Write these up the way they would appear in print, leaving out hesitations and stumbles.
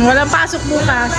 Walang pasok bukas.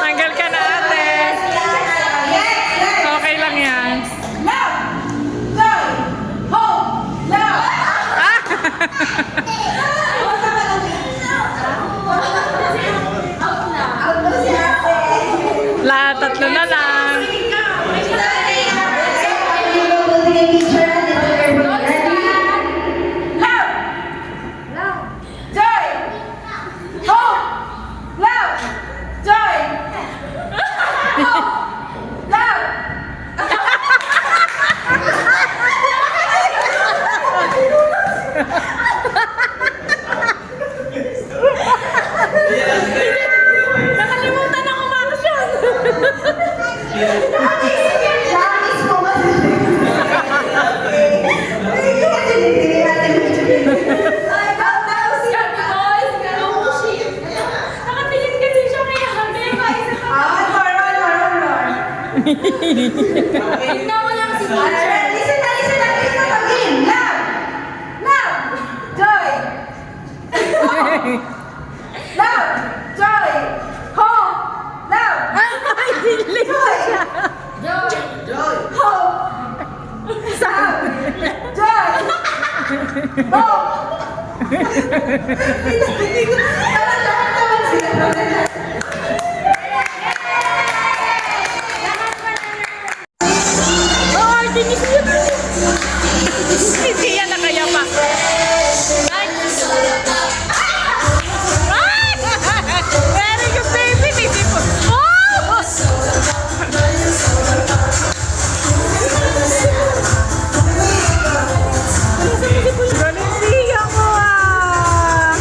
Tanggal ka na ate. Okay lang yan. Lahat tatlo na lang. Nakalimutan ako umaksyon. Nakatingin kasi siya kaya Tawa lang si teacher. Listen na again. Love. Joy. Love. Joy. Hope. Love. Ay, dilig siya. Joy. Hope. Love. Joy. Hope. Siya na kaya pa. Very good baby. Beautiful. Galing siya mo ah.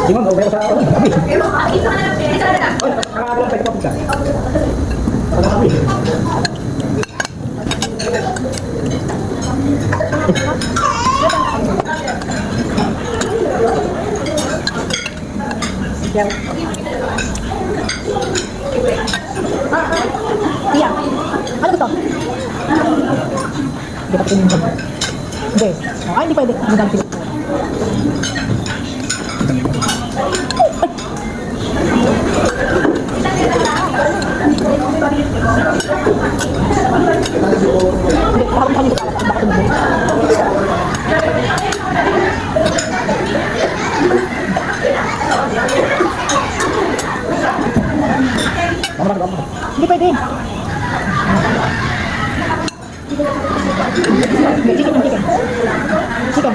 Gimana mau beres apa? Kalau ada kopi kan? Ada kopi. Yang iya, ano gusto? Hindi pa pinindot. Hindi. Hindi pwede. Hanggang pinindot. Hindi pwede. Chicken.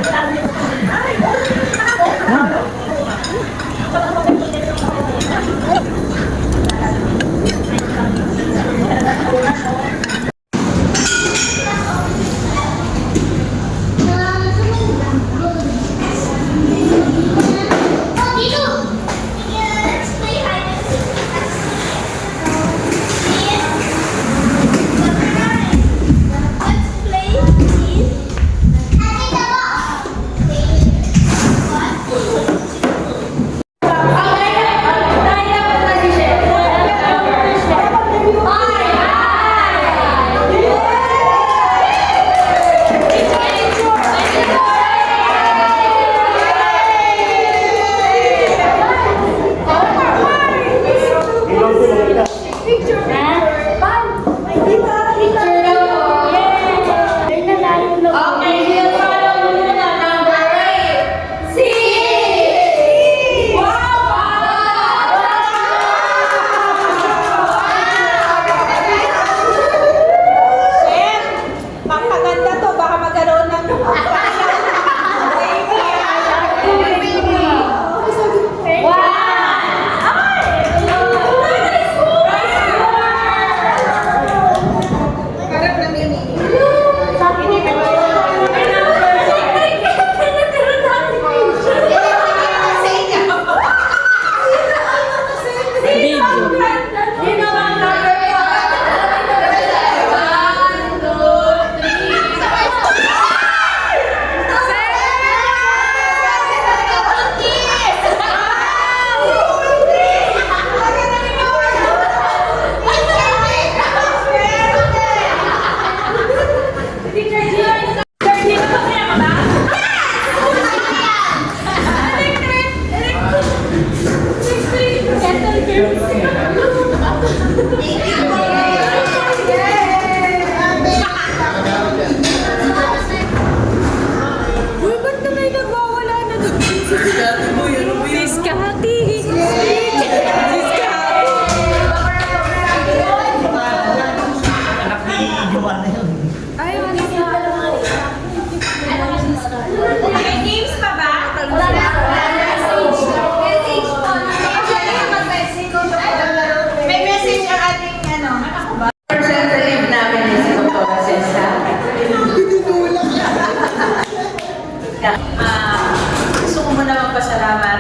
Gusto ko muna magpasalamat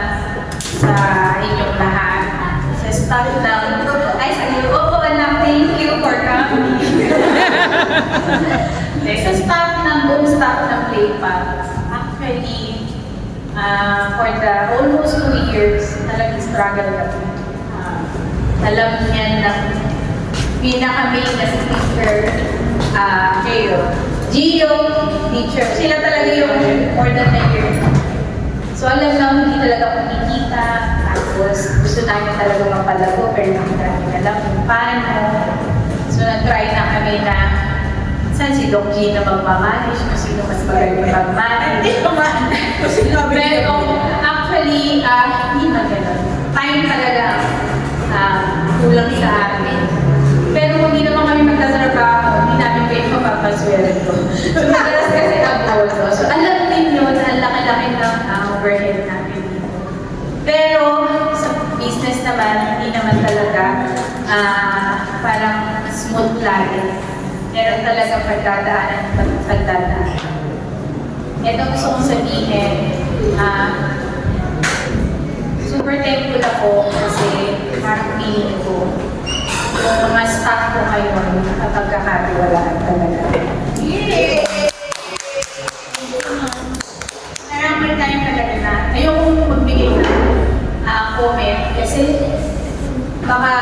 sa inyong lahat. Sa staff ng... Ay, sa iyo. Oo, anak, thank you for coming. Sa staff ng buong staff ng Playpad. Actually, for the almost 2 years, talagang struggle kami. Alam niyan ng pinaka-main na si teacher, Gio, teacher. Sila talaga yung more than a year. So alam lang, hindi talaga kumikita. Tapos gusto namin talaga mapalago, pero hindi namin alam kung paano. So nag-try na kami na saan si Doc Gina magmamanage, kung sino mas magaling mag-manage. Pero actually, hindi na ganun. Time talaga kulang sa amin. Pero kung hindi naman kami magtatrabaho, hindi namin kayo mapapasweldo. So madalas kasi abono. So alam din yun, ang laki-laki ng overhead natin dito. Pero sa business naman, hindi naman talaga parang smooth lagi. Meron talaga pagdadaan. Ito gusto kong sabihin, super thankful ako kasi parang feeling ko yung mga staff ko ngayon nakapagkakatiwalaan talaga. Yay! Maraming time talaga na ayokong magbigay ng comment kasi baka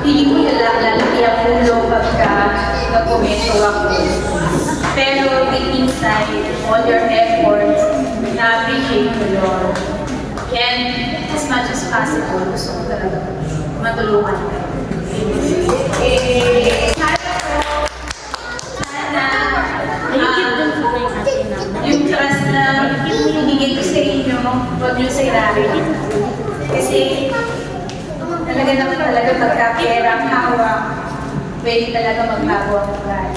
feeling ko yung lalaki ang ulo pagka nag-komento ako. Pero deep inside, all your efforts, na-appreciate ko yun. And as much as possible, gusto ko talaga matulungan kayo. Sana yung trust na hinigay ko sa inyo, huwag nyo sirahin. Kasi talaga naman talaga pagka-pera ang hawak, pwede talaga magbago ang buhay.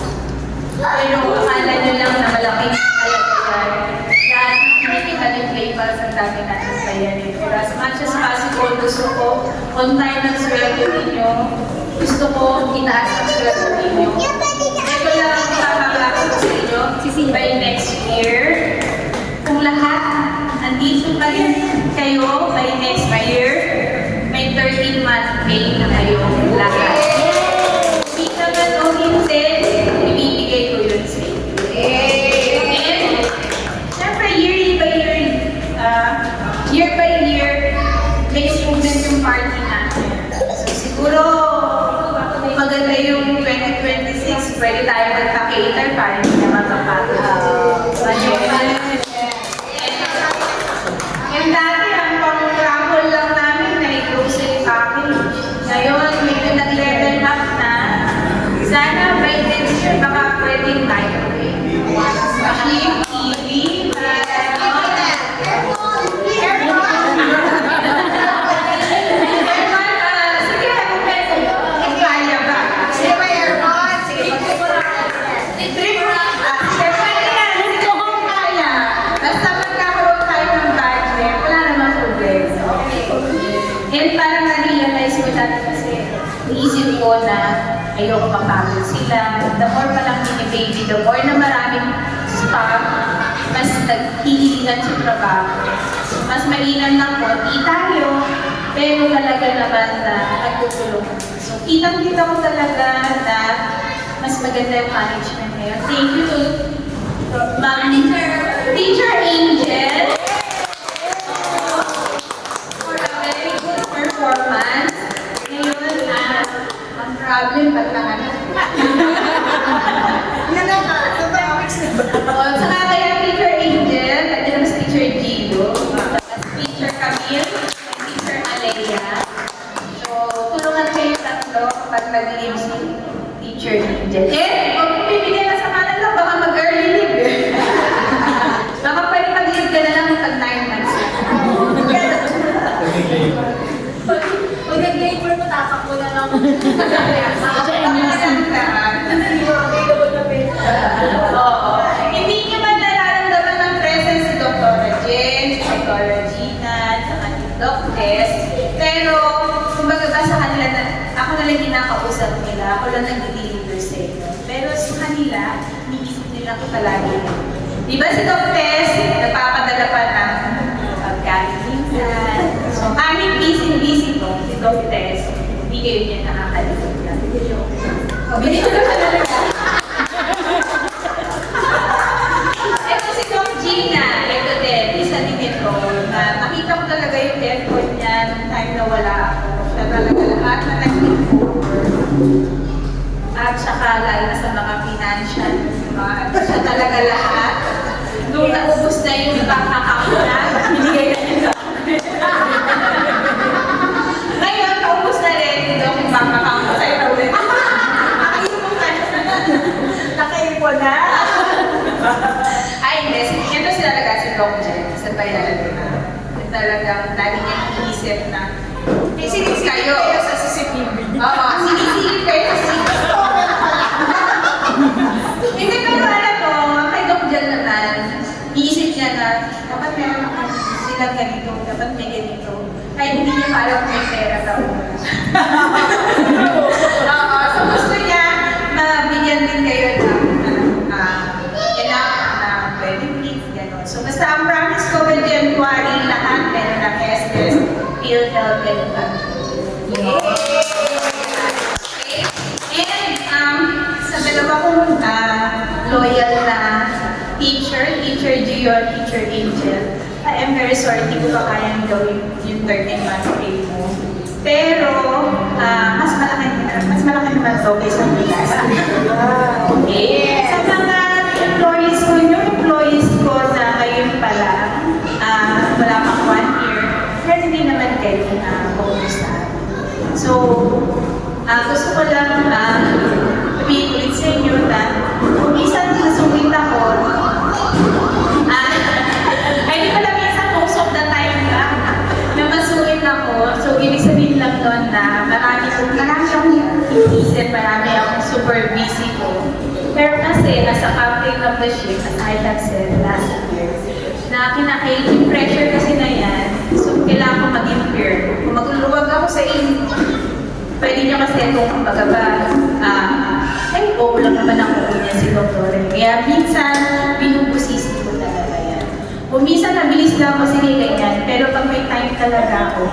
Pero akala nyo lang na malaking halaga yan. Dahil hindi ka nag-play para sa dami natin bayarin. Pero as much as possible, gusto ko on time ang sweldo ninyo. Gusto ko itaas ang sweldo ninyo. Ito lang ang papapako ko sa inyo by next year. Kung lahat nandito pa rin kayo by next year, may 13-month pay na kayo lahat. Hindi naman o hindi, ibibigay ko yun sa inyo. And, syempre, year by year, may improvement yung party natin. So, siguro, kung maganda yung 2026, pwede tayo magpa-cater para hindi naman mapagod. And dati, ang pang-travel lang namin na i-grocery package. Ngayon, medyo nag-level up na. Sana by next year, baka pwedeng microwave. Machine, TV, and parang na-realize ko dati kasi naisip ko na ayoko mapagod sila. The more pa lang baby, the more na maraming staff, mas naghihilingan sa trabaho. Mas mainam ng konti tayo, pero talaga naman na nagtutulong. So, kitang-kita ko talaga na mas maganda yung management ngayon. Thank you to Manager, Teacher Angel, for a very good performance. Ngayon, ang problem, pagkakanap. Saka kaya Teacher Angel, at mas Teacher Gino, tapos Teacher Camille, and Teacher Alea. So, tulungan kayo tatlo kapag nag-leave si Teacher Angel. Kung bibigyan na sa kanan lang, baka mag-early leave. Baka pwede mag-leave ka na lang pag 9 months. Pag nag-labor mo, tatakbo na lang. Oo. Hindi niyo ba nararamdaman ng presence si Dr. Jen, si Dr. Gina, saka si Doc Tess? Pero, kumbaga ba sa kanila, ako na lang kinakausap nila, ako lang nag-deliver sa inyo. Pero sa kanila, iniisip nila ko palagi. Di ba si Doc Tess, nagpapadala pa ng pagkain minsan. So, aming busy to, si Doc Tess, hindi kayo niya nakakalimutan. Video ka talaga. Ito si Doc Gina, ito din, isa din ito, na nakita ko talaga yung effort niya nung time na wala ako. Siya talaga lahat na nag-improve. At saka lalo na sa mga financial, siya talaga lahat. Nung naubos na yung bank account na, binigay na niya sa akin. parang may pera daw. Oo, so gusto niya mabigyan din kayo ng enough na benefits, gano'n. So basta ang promise ko with January, lahat meron ng SS, PhilHealth, and sa dalawa kong loyal na Teacher Gio, Teacher Angel, I am very sorry, hindi ko pa kayang gawin yung 13-month pay mo. Pero, mas malaki naman to kaysa bilas. Okay. Sa mga employees ko, yung employees ko na ngayon pa lang, wala pang 1 year, pero hindi naman kayo bonus na. So, gusto ko lang ulit sa inyo na kung minsan nasungit ako, hindi pala minsan most of the time na masungit ako. So, ibig sabihin lang doon na marami akong iisip, marami akong super busy ko. Pero kasi, nasa captain of the ship, as I have said last year, na kinakain pressure kasi na yan, so kailangan ko mag-impair. Kung magluluwag ako sa inyo, pwede niyo kasi kung kumbaga ba, ay, oo lang naman ako niya si Dr. Kaya minsan, binubusisi ko talaga yan. Kung minsan nabilis lang ako, sige ganyan, pero pag may time talaga ako,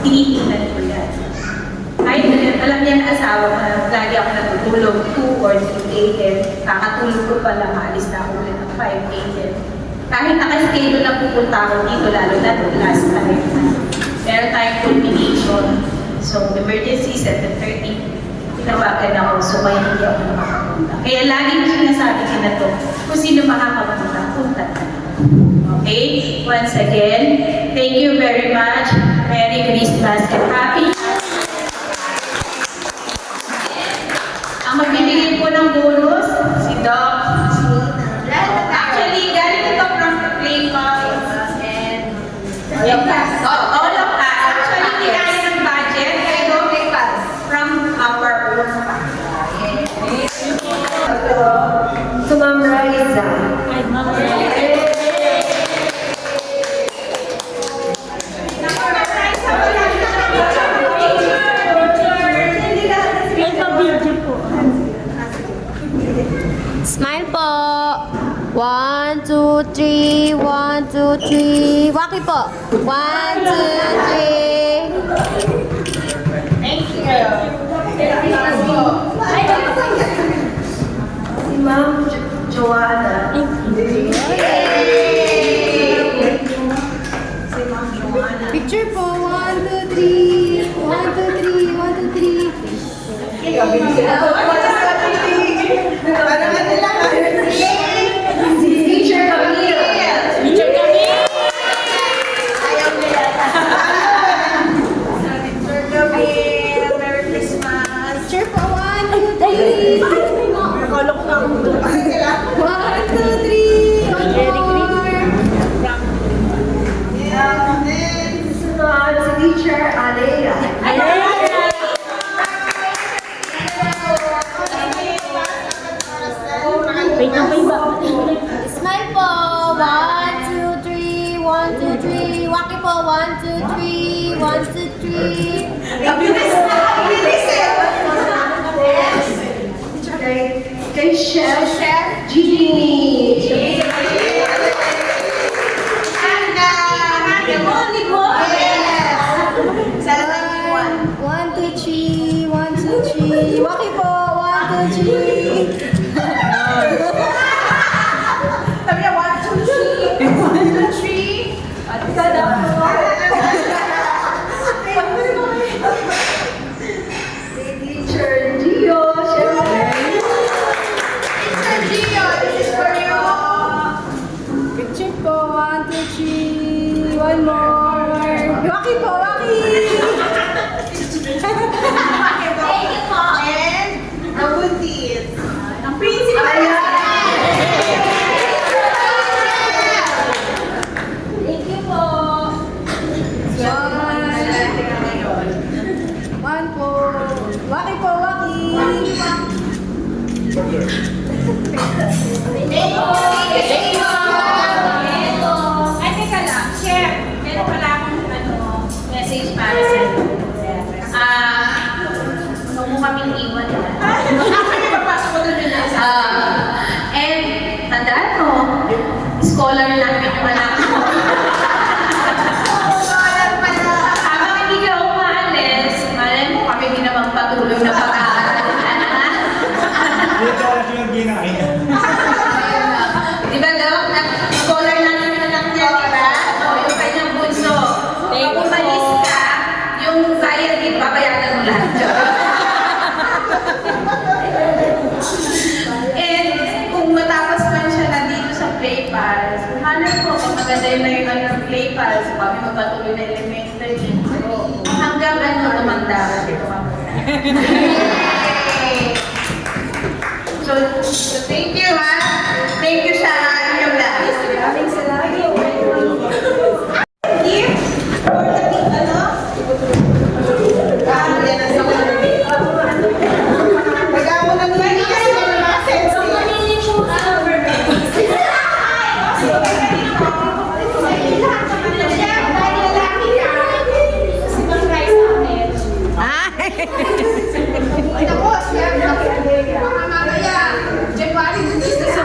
tinitingnan ko yan. Ay, alam niya na asawa ko na lagi ako natutulog 2 or 3 a.m. Kakatulog ko pala, maalis na ako ulit ng 5 a.m. Kahit naka-schedule na pupunta ako dito, lalo na last time. Meron tayong culmination. So, emergency 7:30, tinawagan ako, so kaya hindi ako makakapunta. Kaya laging sinasabi ko na to, kung sino makakapunta, punta na. Okay? Once again, thank you very much. Merry Christmas and Happy Ang magbibigay po ng bonus, si Doc. Actually, galing ito from the Play Cards and all of us. Actually, hindi kaya ng budget, pero from our own pocket. So, Ma'am Raisa. Smile po. 1, 2, 3. 1, 2, 3. Waki po. 1, 2, 3. Thank you. Si Ma'am Joanna. Si Ma'am Joanna. Picture po. 1, 2, 3. 1, 2, 3. 1, 2, 3. Teacher Camille. Teacher Camille. Merry Christmas. Picture po. 1, 2, 3. 1, 2, 3. Sunod si Teacher Alea. Smile po. 1, 2, 3. 1, 2, 3. Waki po. 1, 2, 3. 1, 2, 3. Kay Chef Jeannie. One, two, three. 1, 2, 3. Waki po. 1, 2, 3. Sabi niya, 1, 2, 3. 1, 2, 3. At sada po. Teacher Gio. Syempre. Teacher Gio, this is for you. Picture po. 1, 2, 3. One more. Waki po. Waki. Thank you po. And the buntis. Ang principal. Thank you po. One po. Waki po. Waki. Thank you. Thank you. Ay, teka lang. Share. Meron pala akong message pa lang. And kung matapos man siya na dito sa Play Pals, hanap ko kung maganda yung naiwan ng Play Pals, kami magpatuloy na elementary. So, hanggang tumanda ko dito So, thank you ha. Thank you sa inyong lahat. Maraming salamat. January,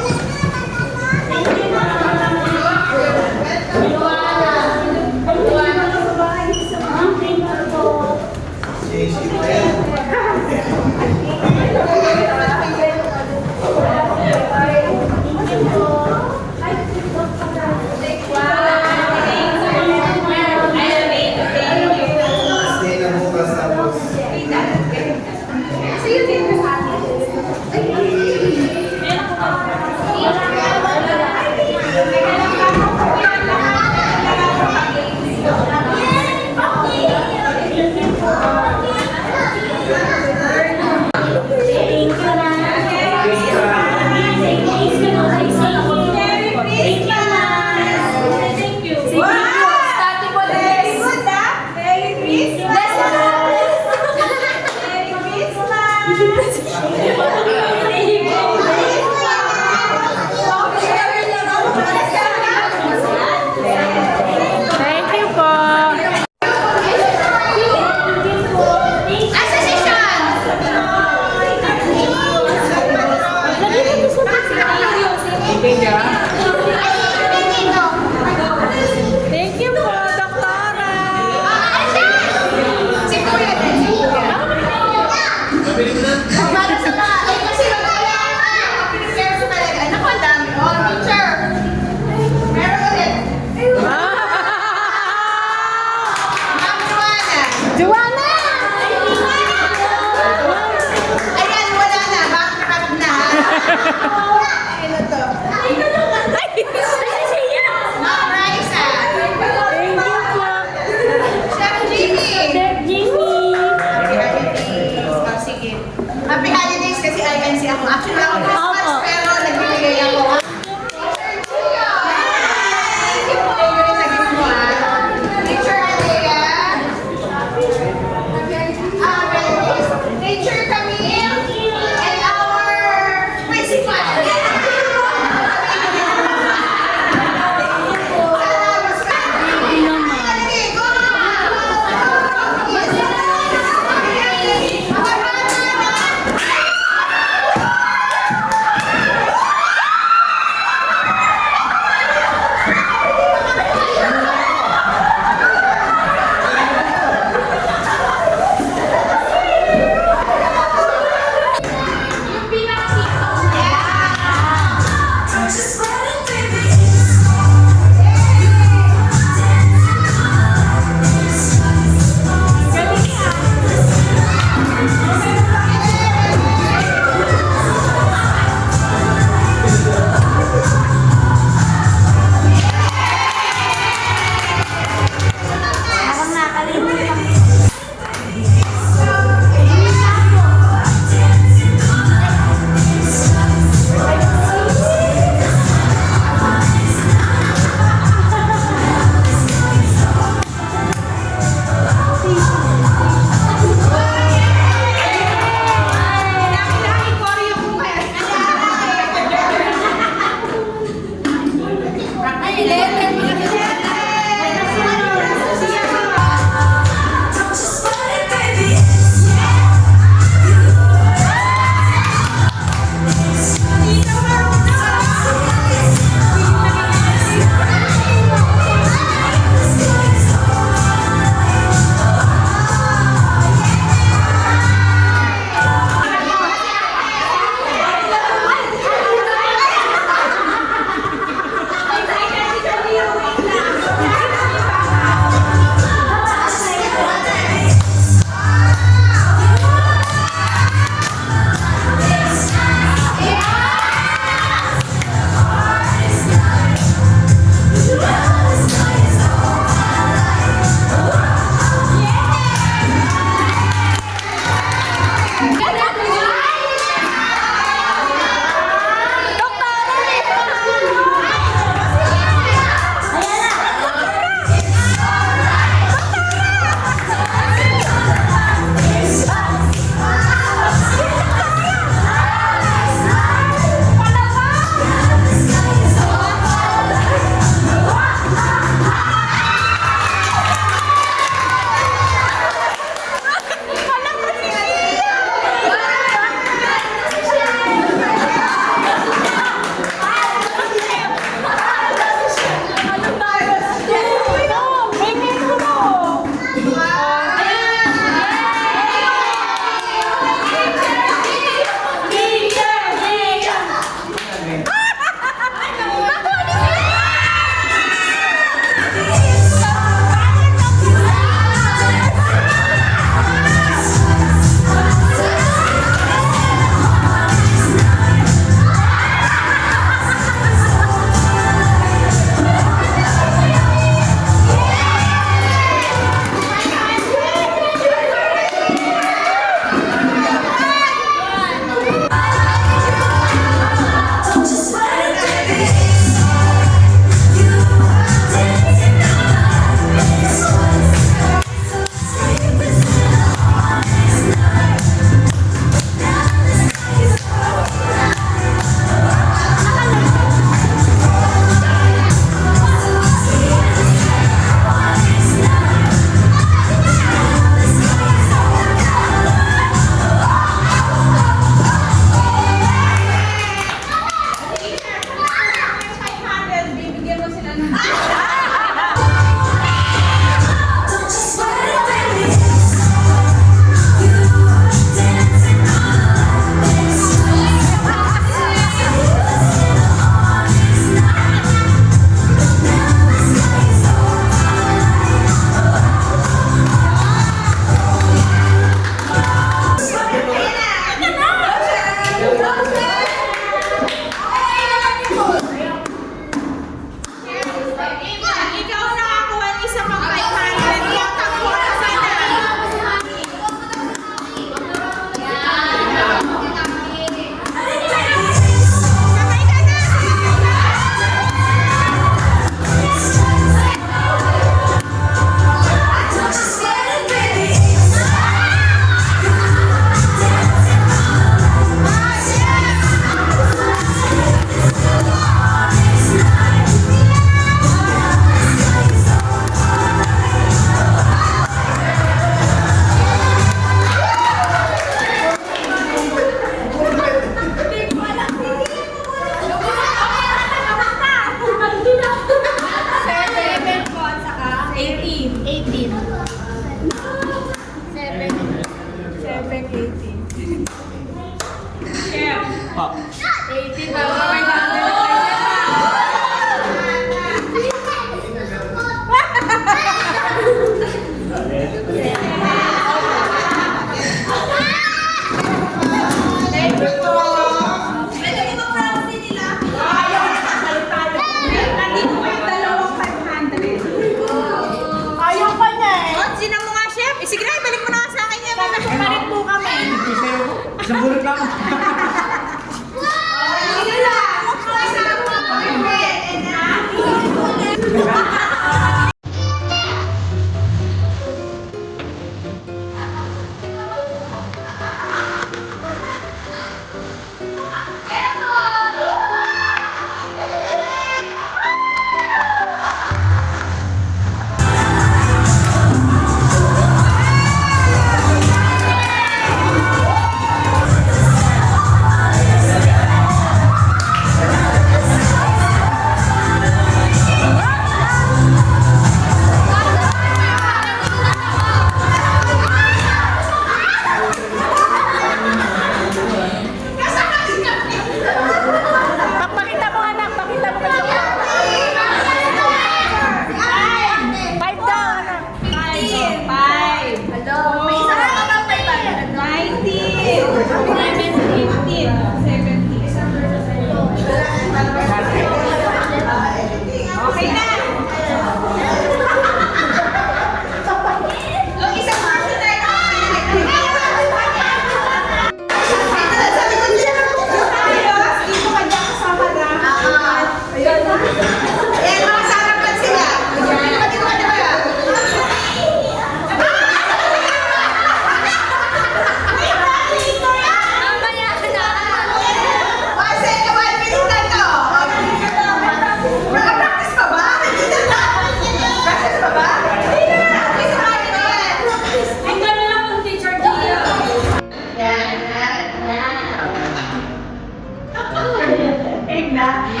Okay.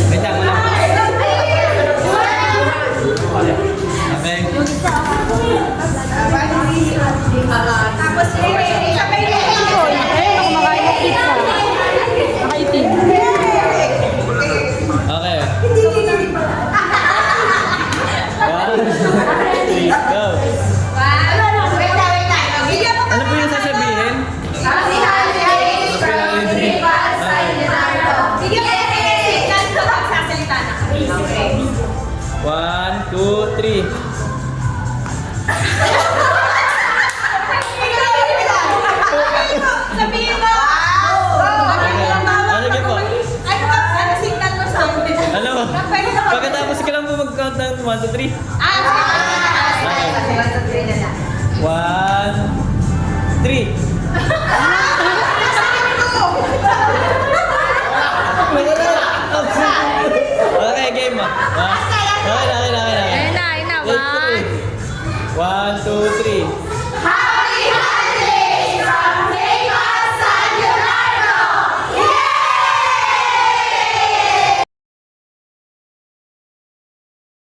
Wait lang, wala pa. Okay. Tapos, sabay na Ayun, ako kumakain ng pizza. Nakaitim. Okay. 1, 2, 3, go. Ano po yung sasabihin? One, two, three. Sabihin mo! Ano niyo po? Ano ba? Ano signal mo sa amin? Ano? Pagkatapos ka lang po mag-count ng 1, 2, 3. One, 3. Okay, game mo. Okay. Ayun na, ayun na. 1, 1, 2, 3.